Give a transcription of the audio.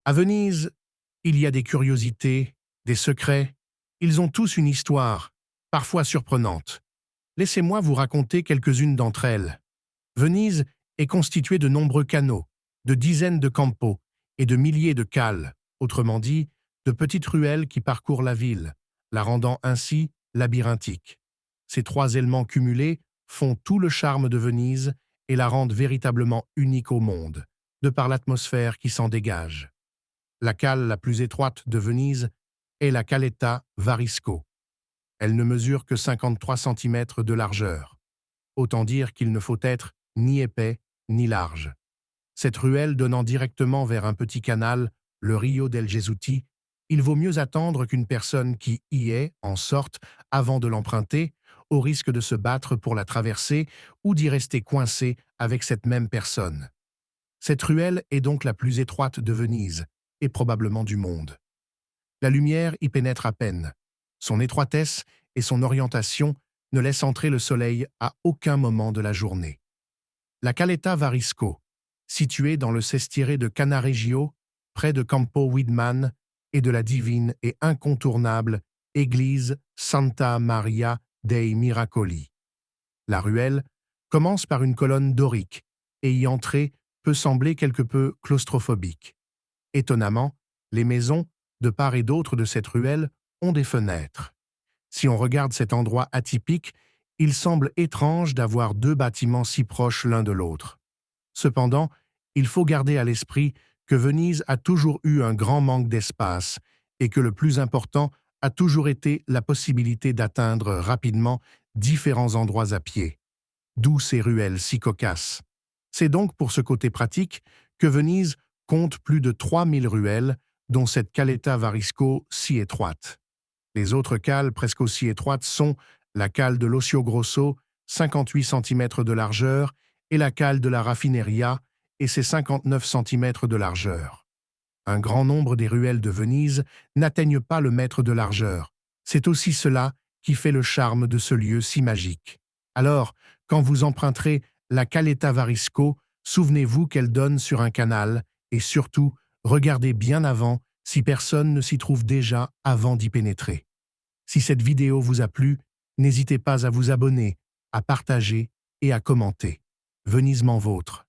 À Venise, il y a des curiosités, des secrets. Ils ont tous une histoire, parfois surprenante. Laissez-moi vous raconter quelques-unes d'entre elles. Venise est constituée de nombreux canaux, de dizaines de campos et de milliers de cales, autrement dit, de petites ruelles qui parcourent la ville, la rendant ainsi labyrinthique. Ces trois éléments cumulés font tout le charme de Venise et la rendent véritablement unique au monde, de par l'atmosphère qui s'en dégage. La cale la plus étroite de Venise est la Caletta Varisco. Elle ne mesure que 53 centimètres de largeur. Autant dire qu'il ne faut être ni épais ni large. Cette ruelle donnant directement vers un petit canal, le Rio del Gesuti, il vaut mieux attendre qu'une personne qui y est en sorte avant de l'emprunter, au risque de se battre pour la traverser ou d'y rester coincé avec cette même personne. Cette ruelle est donc la plus étroite de Venise, et probablement du monde. La lumière y pénètre à peine. Son étroitesse et son orientation ne laissent entrer le soleil à aucun moment de la journée. La Caletta Varisco, située dans le sestiere de Cannaregio, près de Campo Widman et de la divine et incontournable église Santa Maria dei Miracoli. La ruelle commence par une colonne dorique et y entrer peut sembler quelque peu claustrophobique. Étonnamment, les maisons, de part et d'autre de cette ruelle, ont des fenêtres. Si on regarde cet endroit atypique, il semble étrange d'avoir deux bâtiments si proches l'un de l'autre. Cependant, il faut garder à l'esprit que Venise a toujours eu un grand manque d'espace et que le plus important a toujours été la possibilité d'atteindre rapidement différents endroits à pied. D'où ces ruelles si cocasses. C'est donc pour ce côté pratique que Venise compte plus de 3000 ruelles, dont cette Caletta Varisco si étroite. Les autres cales presque aussi étroites sont la cale de l'Ossio Grosso, 58 centimètres de largeur, et la cale de la Raffineria, et ses 59 centimètres de largeur. Un grand nombre des ruelles de Venise n'atteignent pas le mètre de largeur. C'est aussi cela qui fait le charme de ce lieu si magique. Alors, quand vous emprunterez la Caletta Varisco, souvenez-vous qu'elle donne sur un canal et surtout, regardez bien avant si personne ne s'y trouve déjà avant d'y pénétrer. Si cette vidéo vous a plu, n'hésitez pas à vous abonner, à partager et à commenter. Venise m'en vôtre.